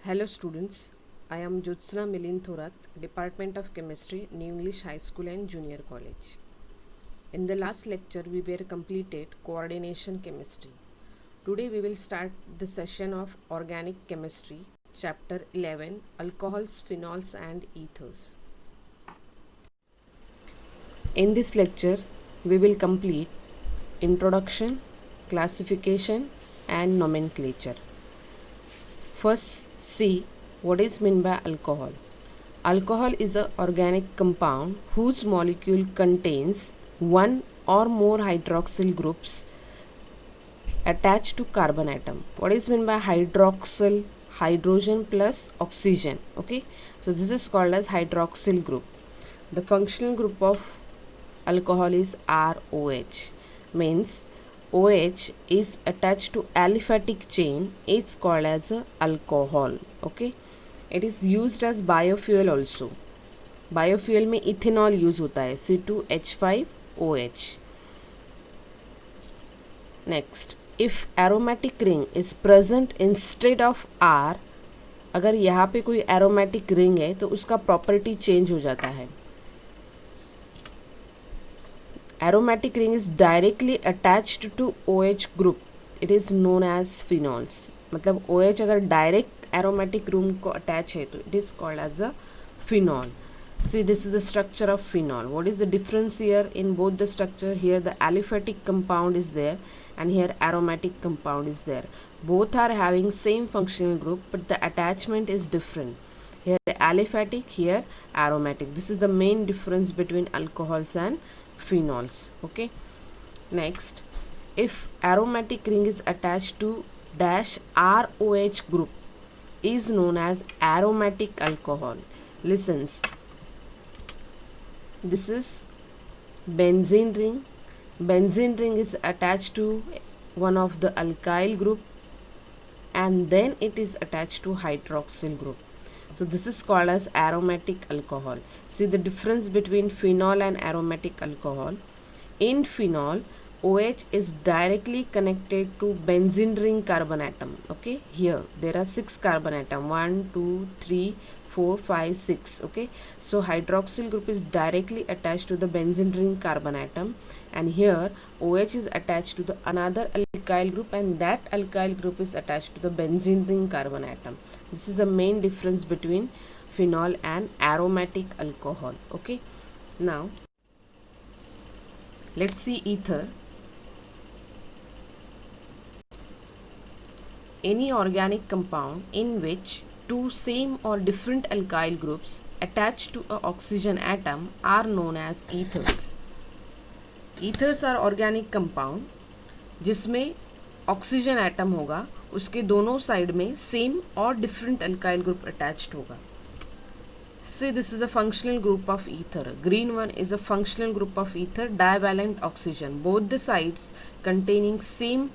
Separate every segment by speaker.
Speaker 1: Hello students, I am Jyotsna Milin Thorat, Department of Chemistry, New English High School and Junior College. In the last lecture we were completed coordination chemistry. Today we will start the session of organic chemistry, chapter 11, alcohols, phenols and ethers. In this lecture we will complete introduction, classification and nomenclature. First, see what is meant by alcohol. Alcohol is an organic compound whose molecule contains one or more hydroxyl groups attached to carbon atom. What is meant by hydroxyl? Hydrogen plus oxygen. Okay, so this is called as hydroxyl group. The functional group of alcohol is ROH, means OH is attached to aliphatic chain, it's called as a alcohol. Okay, it is used as biofuel also. Biofuel में ethanol use होता है C2H5OH. Next, if aromatic ring is present instead of R, अगर यहाँ पे कोई aromatic ring है तो उसका प्रॉपर्टी चेंज हो जाता है. Aromatic ring is directly attached to OH group. It is known as phenols. मतलब OH अगर direct aromatic group को attach है तो it is called as a phenol. See, this is the structure of phenol. What is the difference here in both the structure? Here the aliphatic compound is there and here aromatic compound is there. Both are having same functional group but the attachment is different. Here aliphatic, here aromatic. This is the main difference between alcohols and phenols. Okay, next, if aromatic ring is attached to dash ROH group is known as aromatic alcohol. Listens, this is benzene ring. Benzene ring is attached to one of the alkyl group and then it is attached to hydroxyl group. So this is called as aromatic alcohol. See the difference between phenol and aromatic alcohol. In phenol, OH is directly connected to benzene ring carbon atom. Okay, here there are 6 carbon atom, 1, 2, 3, 4, 5, 6. Okay, so hydroxyl group is directly attached to the benzene ring carbon atom and here OH is attached to the another alkyl group and that alkyl group is attached to the benzene ring carbon atom. This is the main difference between phenol and aromatic alcohol. Okay, now let's see ether. Any organic compound in which two same or different alkyl groups attached to an oxygen atom are known as ethers. Ethers are organic compound जिसमें oxygen atom होगा, उसके दोनों side में same और different alkyl group attached होगा. See, this is a functional group of ether. Green one is a functional group of ether, divalent oxygen. Both the sides containing same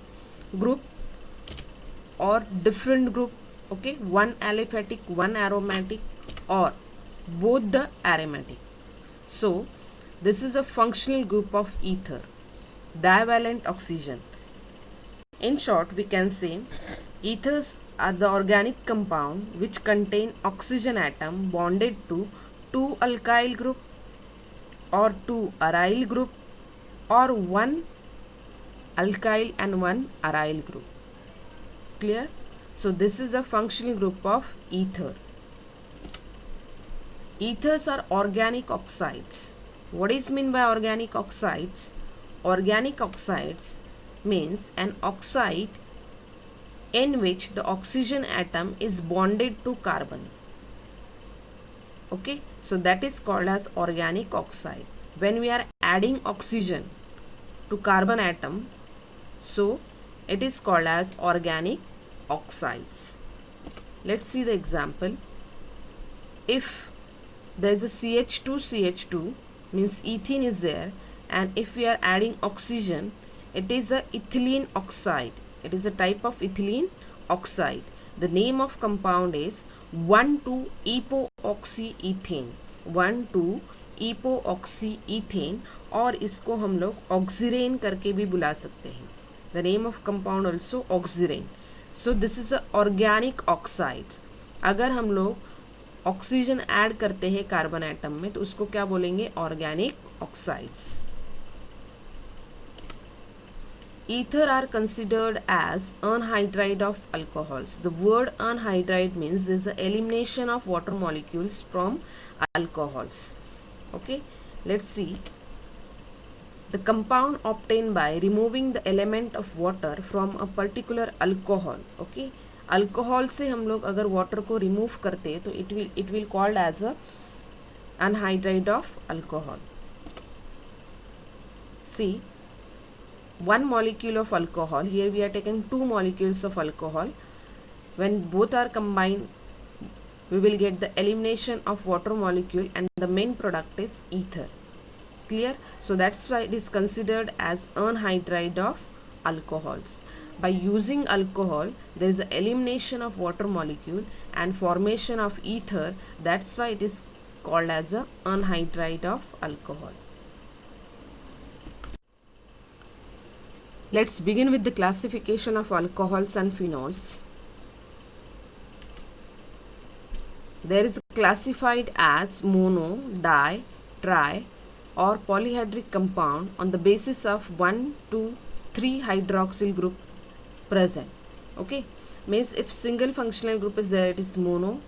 Speaker 1: group or different group. Okay, one aliphatic, one aromatic, or both the aromatic. So, this is a functional group of ether, divalent oxygen. In short, we can say ethers are the organic compound which contain oxygen atom bonded to two alkyl group or two aryl group or one alkyl and one aryl group. Clear? So this is a functional group of ether. Ethers are organic oxides. What is meant by organic oxides? Organic oxides means an oxide in which the oxygen atom is bonded to carbon. Okay, so that is called as organic oxide. When we are adding oxygen to carbon atom, so it is called as organic oxides. Let's see the example. If there is a CH2 means ethene is there, and if we are adding oxygen, it is a ethylene oxide. It is a type of ethylene oxide. The name of compound is 1,2-epoxyethane. 1,2-epoxyethane और इसको हम लोग oxirane करके भी बुला सकते हैं. The name of compound also oxirane. So this is a organic oxide. अगर हम लोग ऑक्सीजन ऐड करते हैं कार्बन एटम में तो उसको क्या बोलेंगे, organic oxides. Ether are considered as anhydride of alcohols. The word anhydride means there is an elimination of water molecules from alcohols. Okay, let's see. The compound obtained by removing the element of water from a particular alcohol. Okay, alcohol से हम लोग अगर water को remove करते तो it will called as a anhydride of alcohol. See, one molecule of alcohol, here we are taking two molecules of alcohol. When both are combined, we will get the elimination of water molecule and the main product is ether. Clear? So that's why it is considered as anhydride of alcohols. By using alcohol, there is an elimination of water molecule and formation of ether. That's why it is called as a anhydride of alcohol. Let's begin with the classification of alcohols and phenols. There is classified as mono, di, tri or polyhydric compound on the basis of 1, 2, 3 hydroxyl group present. Okay, means if single functional group is there, it is mono,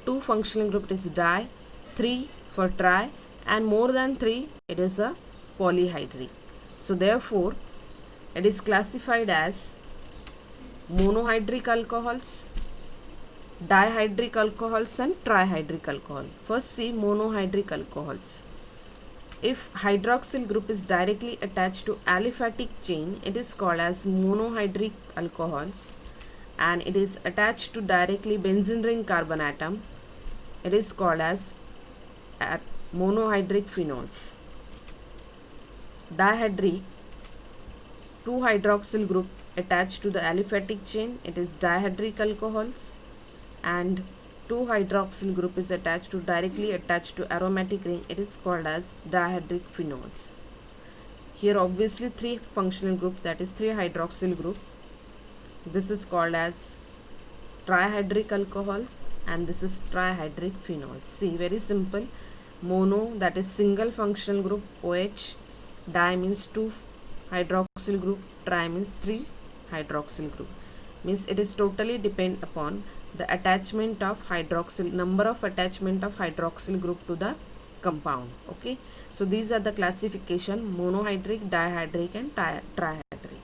Speaker 1: 2 functional group it is di, 3 for tri, and more than 3 it is a polyhydric. So therefore it is classified as monohydric alcohols, dihydric alcohols and trihydric alcohol. First see monohydric alcohols. If hydroxyl group is directly attached to aliphatic chain, it is called as monohydric alcohols, and it is attached to directly benzene ring carbon atom, it is called as monohydric phenols. Dihydric, 2 hydroxyl group attached to the aliphatic chain, it is dihydric alcohols, and 2 hydroxyl group is directly attached to aromatic ring, it is called as dihydric phenols. Here obviously 3 functional group, that is 3 hydroxyl group. This is called as trihydric alcohols and this is trihydric phenols. See, very simple. Mono, that is single functional group OH, di means 2 hydroxyl group, tri means 3 hydroxyl group. Means it is totally depend upon the attachment of hydroxyl, number of attachment of hydroxyl group to the compound. Okay, so these are the classification: monohydric, dihydric and trihydric.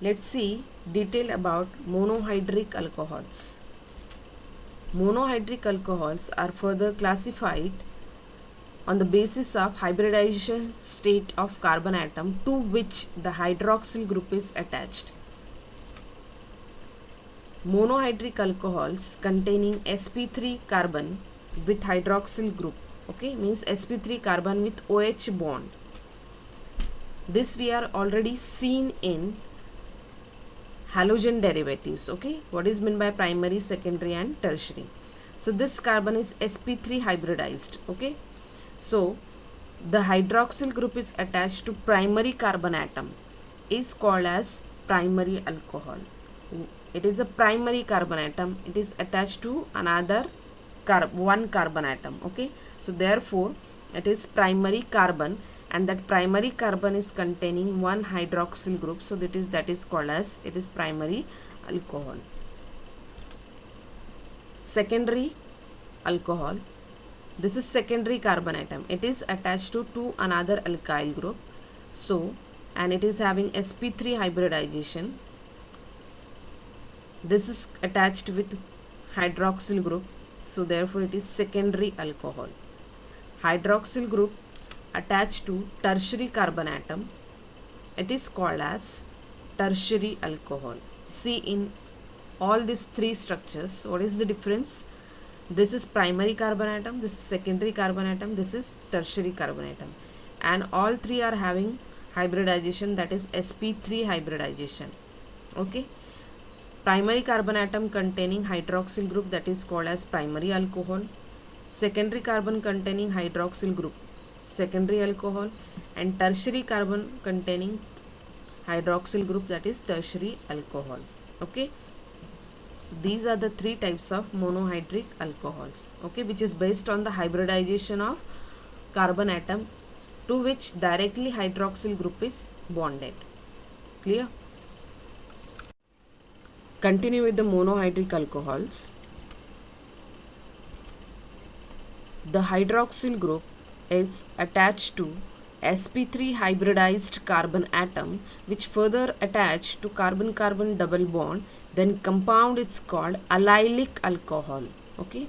Speaker 1: Let's see detail about monohydric alcohols. Monohydric alcohols are further classified on the basis of hybridization state of carbon atom to which the hydroxyl group is attached. Monohydric alcohols containing sp3 carbon with hydroxyl group, okay, means sp3 carbon with OH bond. This we are already seen in halogen derivatives. Okay, what is meant by primary, secondary and tertiary? So this carbon is sp3 hybridized. Okay, so the hydroxyl group is attached to primary carbon atom is called as primary alcohol. It is a primary carbon atom, it is attached to another one carbon atom. Okay, so therefore it is primary carbon, and that primary carbon is containing one hydroxyl group, so that is called as, it is primary alcohol. Secondary alcohol, this is secondary carbon atom, it is attached to another alkyl group, so, and it is having sp3 hybridization. This is attached with hydroxyl group, so therefore it is secondary alcohol. Hydroxyl group attached to tertiary carbon atom, it is called as tertiary alcohol. See, in all these three structures, what is the difference? This is primary carbon atom, this is secondary carbon atom, this is tertiary carbon atom, and all three are having hybridization, that is sp3 hybridization. Okay, primary carbon atom containing hydroxyl group, that is called as primary alcohol. Secondary carbon containing hydroxyl group, secondary alcohol, and tertiary carbon containing hydroxyl group, that is tertiary alcohol. Okay, So these are the three types of monohydric alcohols, okay, which is based on the hybridization of carbon atom to which directly hydroxyl group is bonded. Clear? Continue with the monohydric alcohols. The hydroxyl group is attached to sp3 hybridized carbon atom which further attached to carbon-carbon double bond, then compound is called allylic alcohol. Okay,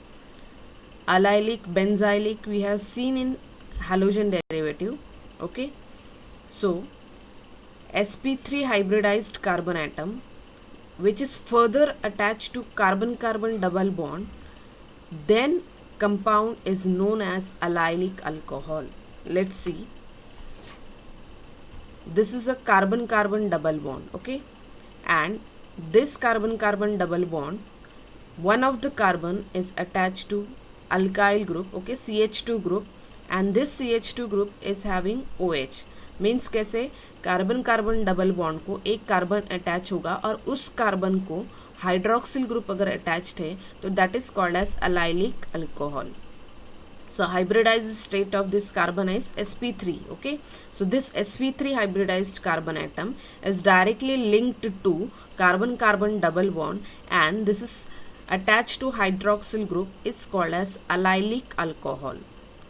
Speaker 1: allylic, benzylic we have seen in halogen derivative. Okay, so sp3 hybridized carbon atom which is further attached to carbon-carbon double bond, then compound is known as allylic alcohol. Let's see. This is a carbon-carbon double bond, okay, and this carbon-carbon double bond, one of the carbon is attached to alkyl group, okay, CH2 group, and this CH2 group is having OH. Means कैसे, carbon carbon double bond को एक carbon attach होगा और उस carbon को hydroxyl group अगर attached है तो that is called as allylic alcohol. So hybridized state of this carbon is sp3. Okay, so this sp3 hybridized carbon atom is directly linked to carbon carbon double bond and this is attached to hydroxyl group. It's called as allylic alcohol.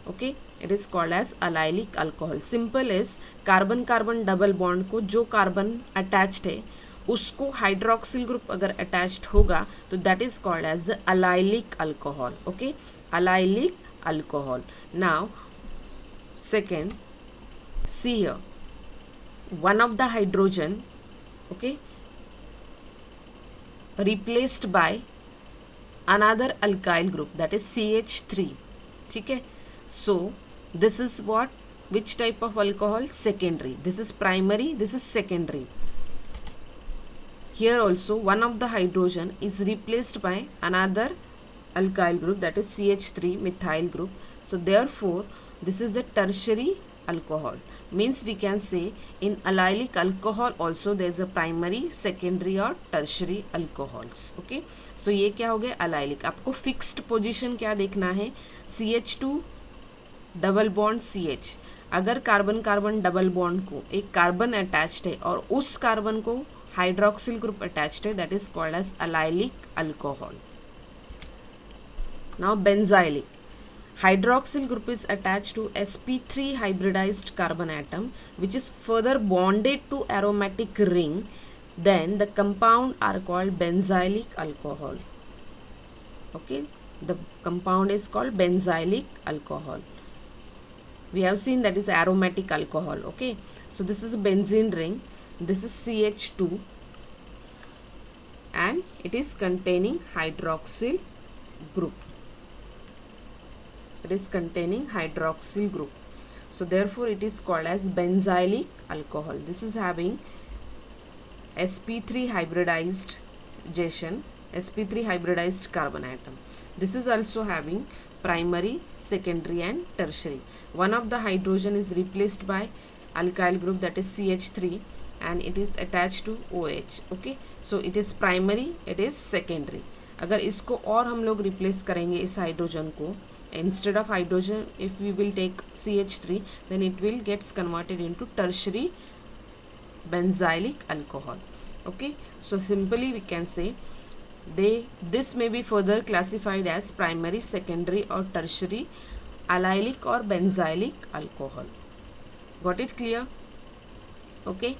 Speaker 1: Okay, it is called as allylic alcohol. Simple is carbon carbon double bond को जो carbon attached है उसको hydroxyl group अगर attached होगा तो that is called as the allylic alcohol. Okay, allylic alcohol. Now second, see here, one of the hydrogen, okay, replaced by another alkyl group that is CH3. ठीक है, so this is what, which type of alcohol? Secondary. This is primary, this is secondary. Here also one of the hydrogen is replaced by another alkyl group that is CH3 methyl group. So therefore this is a tertiary alcohol. Means we can say in allylic alcohol also there is a primary, secondary और tertiary alcohols. Okay, so ये क्या हो गया allylic. आपको fixed position क्या देखना है, CH2 double bond CH. अगर कार्बन कार्बन डबल बॉन्ड को एक कार्बन अटैच्ड है और उस कार्बन को हाइड्रोक्सिल ग्रुप अटैच्ड है, that is called as allylic alcohol. Now benzylic. Hydroxyl group is attached to sp3 hybridized carbon atom which is further bonded to aromatic ring, then the compound are called benzylic alcohol. Okay, the compound is called benzylic alcohol. We have seen that is aromatic alcohol. Okay, so this is a benzene ring, this is CH2 and it is containing hydroxyl group. It is containing hydroxyl group. So therefore it is called as benzylic alcohol. This is having sp3 hybridization, sp3 hybridized carbon atom. This is also having primary, secondary and tertiary. One of the hydrogen is replaced by alkyl group that is CH3 and it is attached to OH. Okay, so it is primary, it is secondary. अगर इसको और हम लोग replace करेंगे इस hydrogen को, instead of hydrogen if we will take CH3 then it will gets converted into tertiary benzylic alcohol. Okay, so simply we can say this may be further classified as primary, secondary or tertiary allylic or benzylic alcohol. Got it clear? Okay,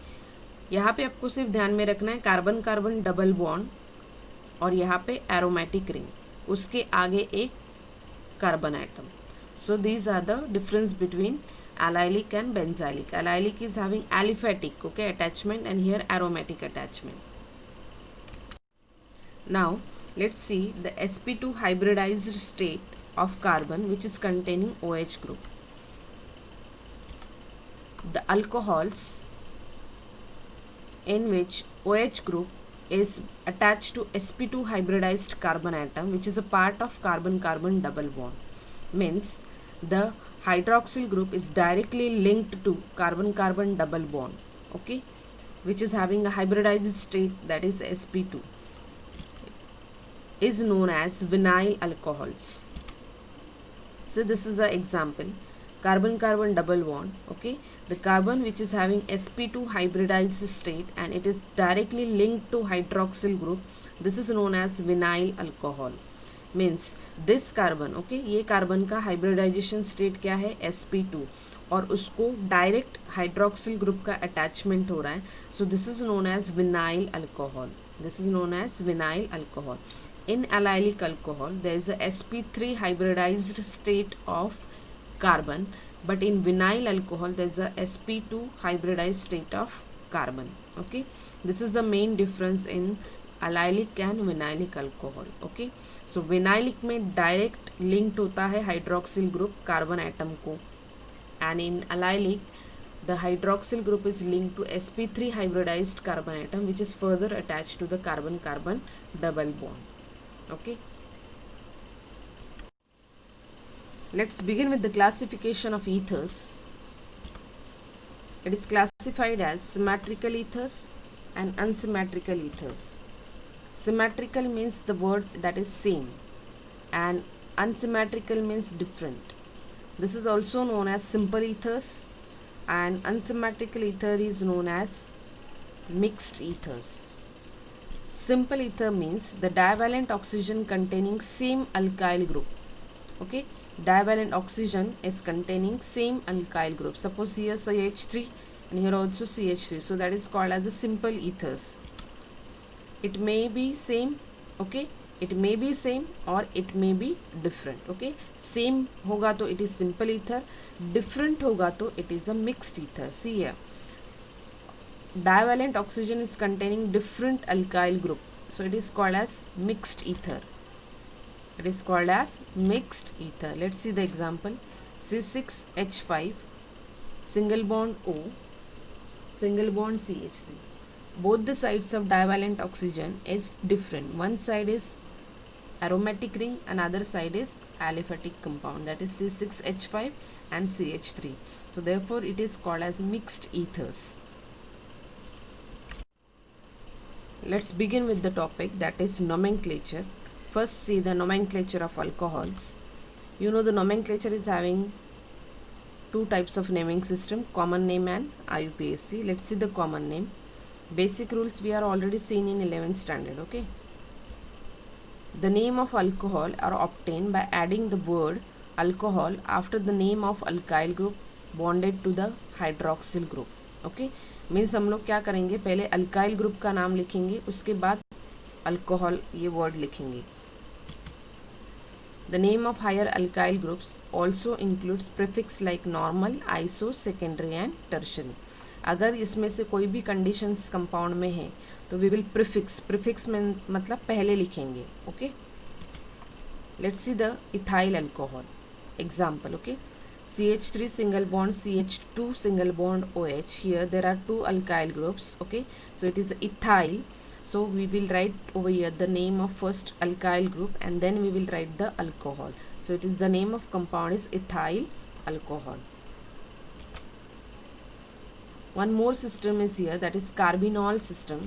Speaker 1: यहाँ पे आपको सिर्फ ध्यान में रखना है carbon carbon double bond और यहाँ पे एरोमेटिक रिंग, उसके आगे एक carbon atom. So these are the difference between allylic and benzylic. Allylic is having aliphatic, okay, attachment and here aromatic attachment. Now let's see the sp2 hybridized state of carbon which is containing OH group. The alcohols in which OH group is attached to sp2 hybridized carbon atom which is a part of carbon carbon double bond, means the hydroxyl group is directly linked to carbon carbon double bond, okay, which is having a hybridized state that is sp2. is known as vinyl alcohols. So this is an example. Carbon carbon double bond. Okay, the carbon which is having sp2 hybridized state and it is directly linked to hydroxyl group, this is known as vinyl alcohol. Means this carbon, okay, ये carbon का hybridization state क्या है, sp2, और उसको direct hydroxyl group का attachment हो रहा है. So this is known as vinyl alcohol. This is known as vinyl alcohol. In allylic alcohol there is a sp3 hybridized state of carbon, but in vinyl alcohol there is a sp2 hybridized state of carbon. Okay, this is the main difference in allylic and vinylic alcohol. Okay, so vinylic में direct linked होता है hydroxyl group carbon atom को, and in allylic the hydroxyl group is linked to sp3 hybridized carbon atom which is further attached to the carbon carbon double bond. Okay, let's begin with the classification of ethers. It is classified as symmetrical ethers and unsymmetrical ethers. Symmetrical means the word that is same, and unsymmetrical means different. This is also known as simple ethers, and unsymmetrical ether is known as mixed ethers. Simple ether means the divalent oxygen containing same alkyl group. Okay, divalent oxygen is containing same alkyl group. Suppose here CH3 and here also CH3, so that is called as a simple ethers. It may be same, okay, it may be same or it may be different. Okay, same होगा तो it is simple ether, different होगा तो it is a mixed ether. See here, divalent oxygen is containing different alkyl group, so it is called as mixed ether. It is called as mixed ether. Let's see the example. C6H5 single bond O, single bond CH3. Both the sides of divalent oxygen is different. One side is aromatic ring, another side is aliphatic compound, that is C6H5 and CH3. So therefore it is called as mixed ethers. Let's begin with the topic, that is nomenclature. First see the nomenclature of alcohols. You know the nomenclature is having two types of naming system, common name and IUPAC. Let's see the common name. Basic rules we are already seen in 11th standard. Okay, the name of alcohol are obtained by adding the word alcohol after the name of alkyl group bonded to the hydroxyl group. Okay, means हम लोग क्या करेंगे, पहले alkyl group का नाम लिखेंगे, उसके बाद अल्कोहल ये वर्ड लिखेंगे. The name of higher alkyl groups also includes prefix like normal, iso, secondary and tertiary. अगर इसमें से कोई भी कंडीशंस कंपाउंड में है तो वी विल प्रीफिक्स, प्रीफिक्स में मतलब पहले लिखेंगे. Okay, let's see the ethyl alcohol example. Okay, CH3 single bond CH2 single bond OH. Here there are two alkyl groups. Okay, so it is ethyl. So we will write over here the name of first alkyl group and then we will write the alcohol. So it is the name of compound is ethyl alcohol. One more system is here, that is carbinol system.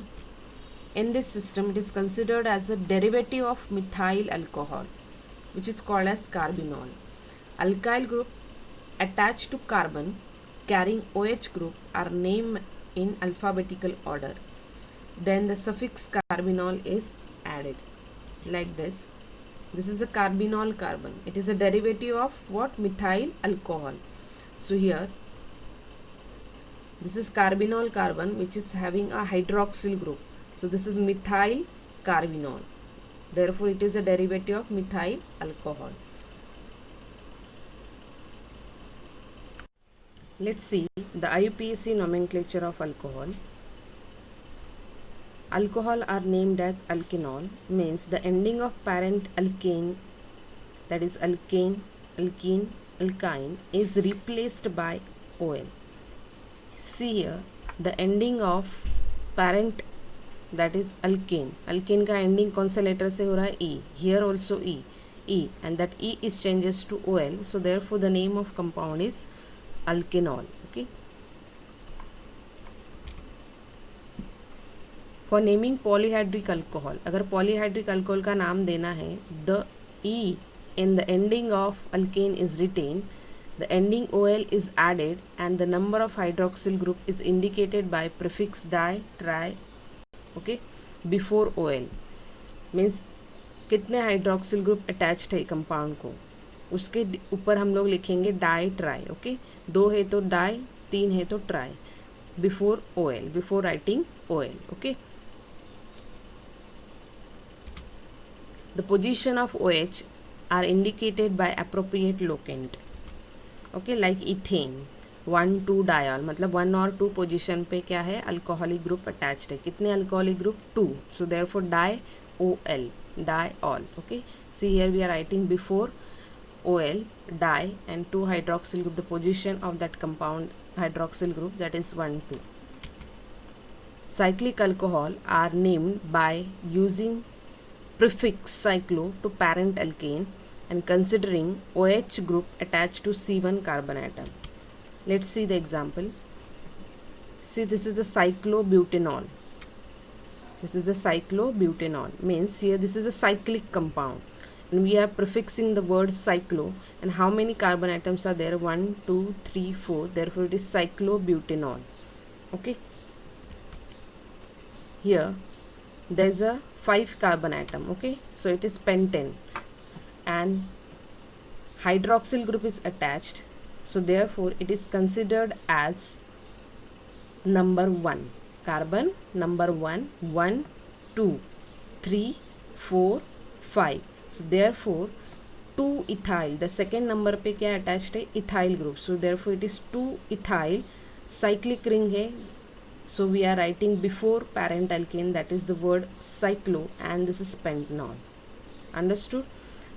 Speaker 1: In this system it is considered as a derivative of methyl alcohol, which is called as carbinol. Alkyl group attached to carbon carrying OH group are named in alphabetical order. Then the suffix carbinol is added like this. This is a carbinol carbon. It is a derivative of what? Methyl alcohol. So here this is carbinol carbon which is having a hydroxyl group. So this is methyl carbinol. Therefore it is a derivative of methyl alcohol. Let's see the IUPAC nomenclature of alcohol. Alcohol are named as alkanol, means the ending of parent alkane, that is alkane, alkene, alkyne, is replaced by OL. See here, the ending of parent, that is alkane. Alkane का ending कौन सा letter से हो रहा है? E. Here also E. E, and that E is changes to OL. So therefore the name of compound is alkanol. Okay, for naming polyhydric alcohol, अगर polyhydric alcohol का नाम देना है, the E in the ending of alkane is retained, the ending OL is added and the number of hydroxyl group is indicated by prefix di, tri, okay, before OL. Means कितने hydroxyl group attached है compound को, उसके ऊपर हम लोग लिखेंगे di tri, okay, 2 है तो डाई, 3 है तो try, before OL, before writing OL, okay. The position of OH are indicated by appropriate locant, okay, like ethane 1,2 diol, मतलब 1 और 2 पोजीशन पे क्या है, अल्कोहलिक ग्रुप अटैच्ड है. कितने alcoholic group, 2, so therefore di OL, diol, okay. See here we are writing before OL di and 2 hydroxyl group, the position of that compound hydroxyl group, that is 1, 2. Cyclic alcohol are named by using prefix cyclo to parent alkane and considering OH group attached to C1 carbon atom. Let's see the example. See, this is a cyclobutanol. This is a cyclobutanol. Means here this is a cyclic compound and we are prefixing the word cyclo, and how many carbon atoms are there, 1, 2, 3, 4, therefore it is cyclobutanol, okay. Here there is a 5 carbon atom, okay, so it is pentane and hydroxyl group is attached, so therefore it is considered as number 1, carbon number 1, 1, 2, 3, 4, 5, so therefore 2 ethyl, the second number पे क्या attached है, ethyl group, so therefore it is 2 ethyl, cyclic ring है, so we are writing before parent alkane, that is the word cyclo, and this is pentanol. Understood?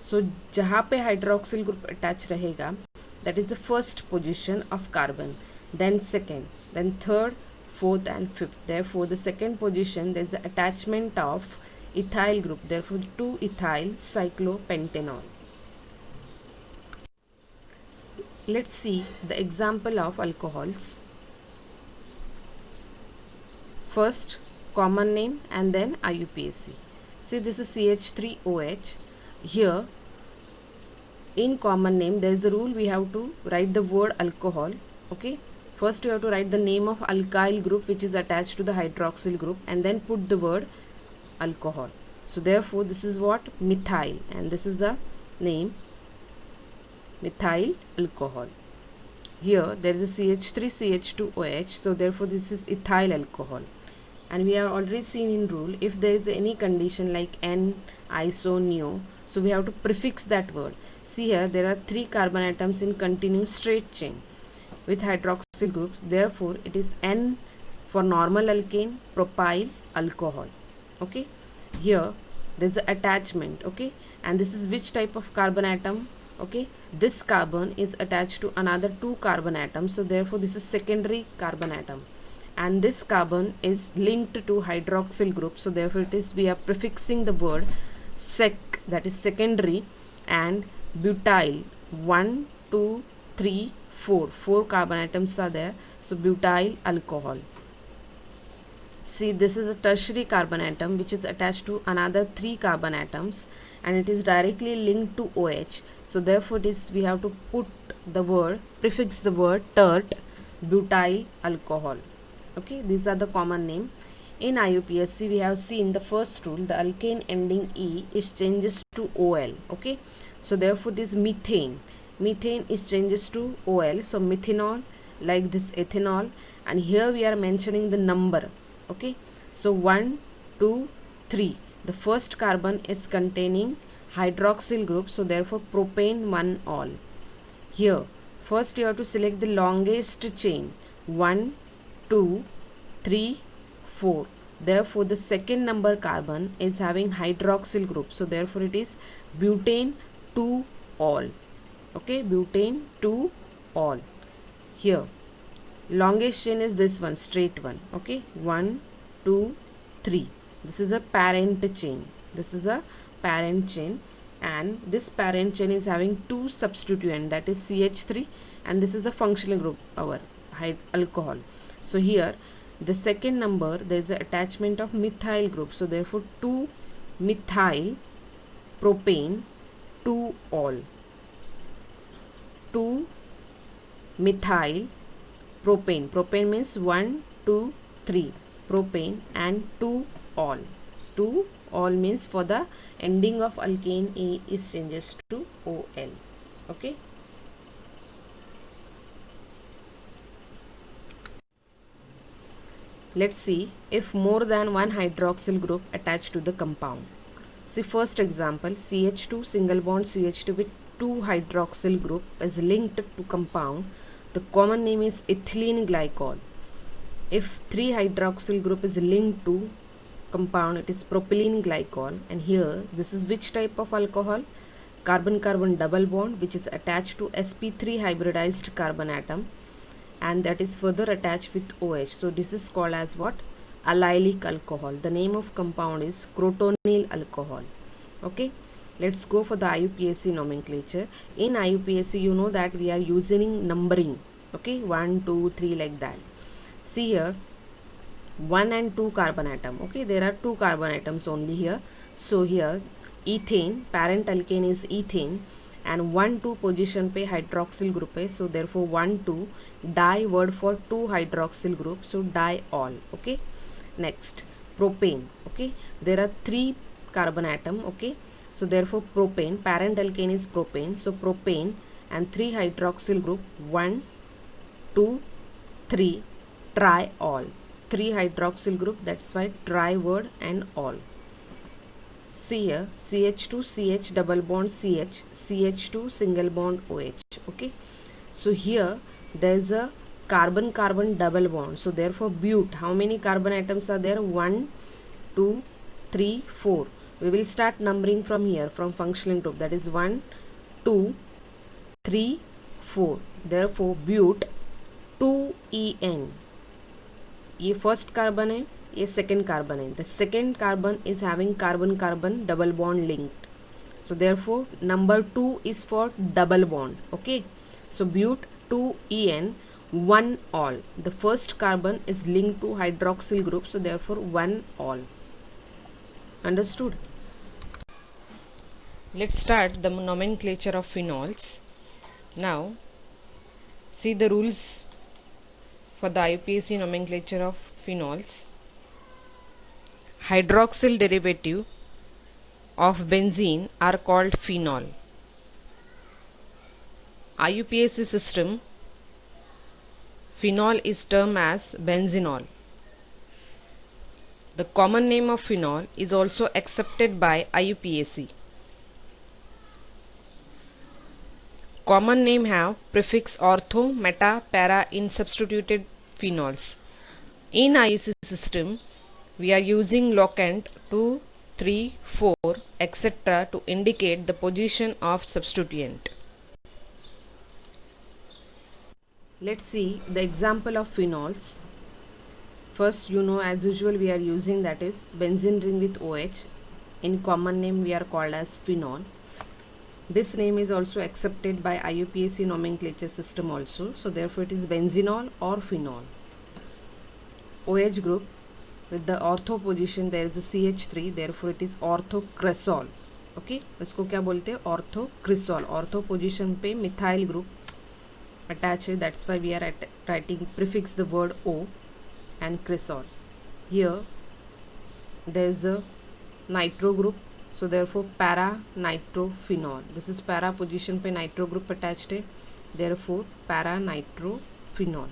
Speaker 1: So जहाँ पे hydroxyl group attached रहेगा, that is the first position of carbon, then second, then third, fourth and fifth. Therefore the second position there is the attachment of ethyl group, therefore 2 ethyl cyclopentanol. Let's see the example of alcohols. First common name and then IUPAC. See, this is CH3OH. Here in common name there is a rule, we have to write the word alcohol, okay. First you have to write the name of alkyl group which is attached to the hydroxyl group and then put the word alcohol. So therefore this is what, methyl, and this is the name, methyl alcohol. Here there is a CH3CH2OH, so therefore this is ethyl alcohol. And we have already seen in rule, if there is any condition like N, iso, neo, so we have to prefix that word. See here there are 3 carbon atoms in continuous straight chain with hydroxyl groups, therefore it is N for normal alkane, propyl alcohol, okay. Here there is an attachment, okay, and this is which type of carbon atom, okay, this carbon is attached to another 2 carbon atoms, so therefore this is secondary carbon atom, and this carbon is linked to hydroxyl group, so therefore it is, we are prefixing the word sec, that is secondary, and butyl, 1, 2, 3, 4 carbon atoms are there, so butyl alcohol. See, this is a tertiary carbon atom which is attached to another 3 carbon atoms and it is directly linked to OH, so therefore it is, we have to put the word, prefix the word tert, butyl alcohol, okay. These are the common name. In IUPAC we have seen the first rule, the alkane ending E is changes to OL, okay, so therefore it is methane, methane is changes to OL, so methanol, like this ethanol, and here we are mentioning the number, okay. So 1, 2, 3, the first carbon is containing hydroxyl group, so therefore propane 1 all. Here first you have to select the longest chain, 1, 2, 3, 4, therefore the second number carbon is having hydroxyl group, so therefore it is butane 2 all, okay, butane 2 all. Here longest chain is this one, straight one, okay, 1, 2, 3, this is a parent chain, this is a parent chain, and this parent chain is having 2 substituent, that is CH3, and this is the functional group, our alcohol. So here The second number, there is an attachment of methyl group. So therefore 2 methyl propane 2 ol. 2 methyl propane. Propane means 1, 2, 3. Propane and 2 ol. 2 ol means for the ending of alkane A is changes to OL. Okay. Let's see if more than one hydroxyl group attached to the compound. See first example, CH2 single bond CH2 with 2 hydroxyl group is linked to compound. The common name is ethylene glycol. If 3 hydroxyl group is linked to compound, it is propylene glycol. And here this is which type of alcohol? Carbon-carbon double bond, which is attached to sp3 hybridized carbon atom, and that is further attached with OH. So this is called as what? Allylic alcohol. The name of compound is crotonyl alcohol. Okay, let's go for the IUPAC nomenclature. In IUPAC, you know that we are using numbering. Okay, 1, 2, 3 like that. See here, 1 and 2 carbon atom. Okay, there are 2 carbon atoms only here. So here ethane, parent alkane is ethane, and 1 2 position पे hydroxyl group है. So therefore 1 2 di word for 2 hydroxyl group, so diol. Okay, next propane. Okay, there are 3 carbon atom. Okay, so therefore propane, parent alkane is propane, so propane and 3 hydroxyl group, 1 2 3 triol. 3 hydroxyl group, that's why tri word and all. See here, CH2 CH double bond CH, CH2 single bond OH. Okay, so here there is a carbon carbon double bond, so therefore bute. How many carbon atoms are there? 1 2 3 4. We will start numbering from here, from functional group, that is 1 2 3 4. Therefore bute 2En. ये first carbon है, ये second carbon है. The second carbon is having carbon carbon double bond linked, so therefore number 2 is for double bond. Okay, so bute 2En 1 ol. The first carbon is linked to hydroxyl group, so therefore 1 ol. Understood? Let's start the nomenclature of phenols. Now see the rules for the IUPAC nomenclature of phenols. Hydroxyl derivative of benzene are called phenol. IUPAC system, phenol is termed as benzenol. The common name of phenol is also accepted by IUPAC. Common name have prefix ortho, meta, para in substituted phenols. In IUPAC system, we are using locant 2, 3, 4, etc. to indicate the position of substituent. Let's see the example of phenols. First, you know, as usual we are using, that is benzene ring with OH. In common name we are called as phenol. This name is also accepted by IUPAC nomenclature system also. So therefore it is benzenol or phenol. OH group with the ortho position there is a CH3, therefore it is orthocresol. Okay, इसको क्या बोलते हैं? Orthocresol. Ortho position पे methyl group attached है, that's why we are writing prefix the word O and cresol. Here there is a nitro group, so therefore para nitrophenol. This is para position पे nitro group attached है, therefore para nitrophenol.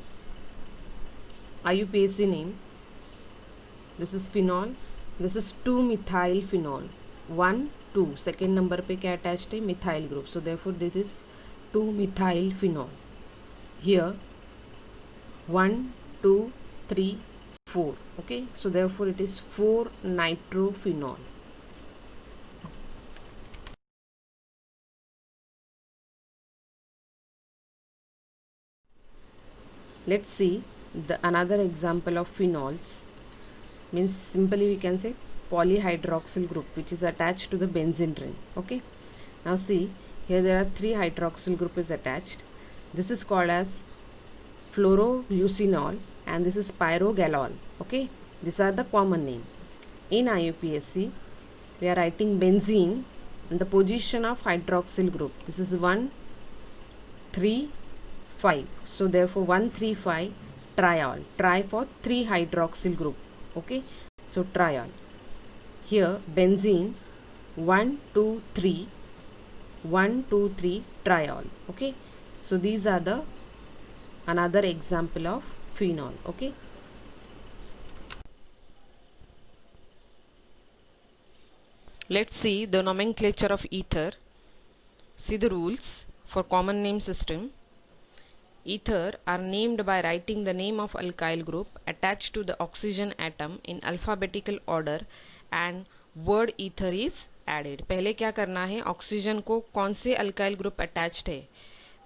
Speaker 1: IUPAC name, this is phenol, this is 2-methyl phenol. 1 2 second number पे क्या attached है? Methyl group, so therefore this is 2-methyl phenol. Here 1 2 3 4. Okay, so therefore it is 4-nitrophenol. Let's see the another example of phenols. Means simply we can say polyhydroxyl group which is attached to the benzene ring. Okay, now see here there are 3 hydroxyl group is attached. This is called as fluoroglucinol, and this is pyrogalol. Okay, these are the common name. In IUPAC, we are writing benzene in the position of hydroxyl group. This is 1, 3, 5. So therefore 1, 3, 5 triol. Tri for 3 hydroxyl group. Okay, so triol. Here benzene 1, 2, 3. 1, 2, 3 triol. Okay, so these are the another example of phenol. Okay, let's see the nomenclature of ether. See the rules for common name system. Ether are named by writing the name of alkyl group attached to the oxygen atom in alphabetical order and word ether is added. पहले क्या करना है, oxygen को कौन से alkyl group attached है,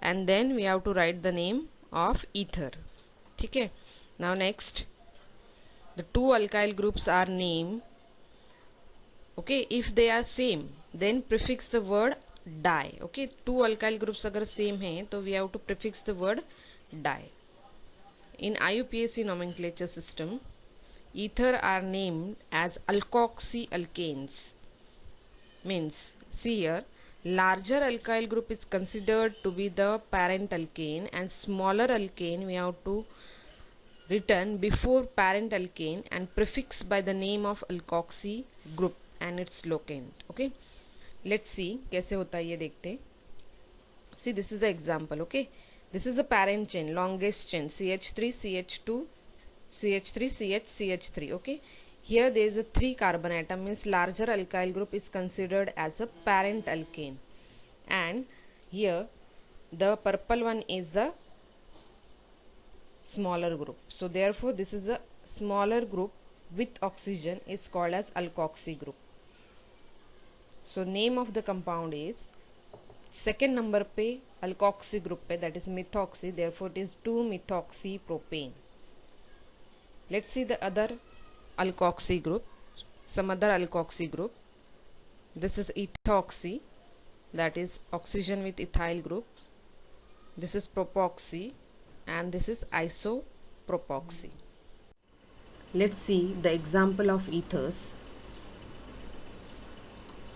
Speaker 1: and then we have to write the name of ether. ठीक है. Now next, the two alkyl groups are named. Okay, if they are same, then prefix the word di. Okay, two alkyl groups अगर same हैं तो we have to prefix the word di. In IUPAC nomenclature system, ether are named as alkoxy alkanes. Means, see here, larger alkyl group is considered to be the parent alkane and smaller alkane we have to written before parent alkane and prefixed by the name of alkoxy group and its locant. Okay, let's see कैसे होता है ये देखते हैं. See, this is the example. Okay, this is a parent chain, longest chain, CH3 CH2 CH3 CH CH3. Okay, here there is a 3 carbon atom, means larger alkyl group is considered as a parent alkane, and here the purple one is the smaller group. So therefore this is a smaller group with oxygen is called as alkoxy group. So name of the compound is second number पे alkoxy group पे, that is methoxy, therefore it is 2-methoxy propane. Let's see the other alkoxy group, some other alkoxy group. This is ethoxy, that is oxygen with ethyl group. This is propoxy, and this is isopropoxy. Let's see the example of ethers.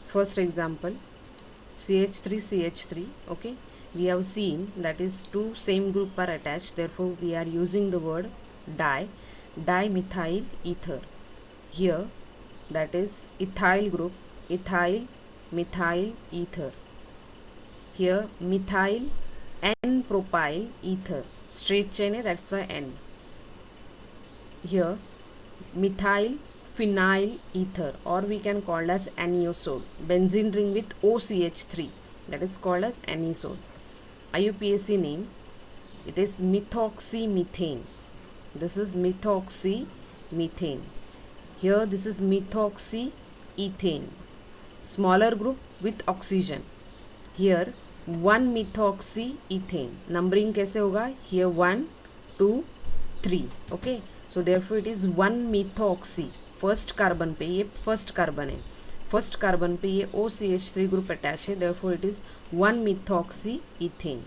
Speaker 1: First example, CH3 CH3. Okay, we have seen that is two same group are attached, therefore we are using the word dimethyl ether. Here that is ethyl group, ethyl methyl ether. Here methyl N propyl ether, straight chain है, that's why N. Here methyl phenyl ether, or we can call as anisole, benzene ring with OCH3, that is called as anisole. IUPAC name, it is methoxymethane. This is methoxymethane. Here this is methoxyethane, smaller group with oxygen. Here 1-methoxyethane. Numbering कैसे होगा? Here 1, 2, 3. Okay, so therefore it is 1-methoxy. First carbon पे ये first carbon है, first carbon पे ये OCH3 group attach है, therefore it is 1-methoxyethane.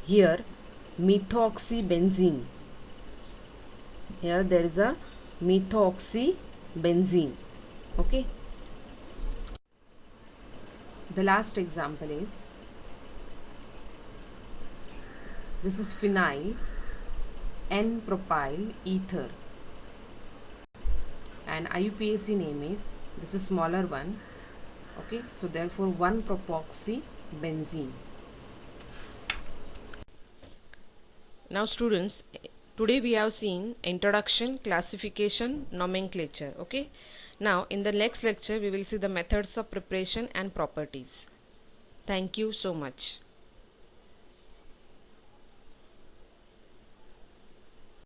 Speaker 1: Here methoxybenzene. Here there is a methoxybenzene. Okay. The last example is, this is phenyl N-propyl ether, and IUPAC name is, this is smaller one. Okay, so therefore 1-propoxybenzene. Now students, today we have seen introduction, classification, nomenclature. Okay, now in the next lecture we will see the methods of preparation and properties. Thank you so much.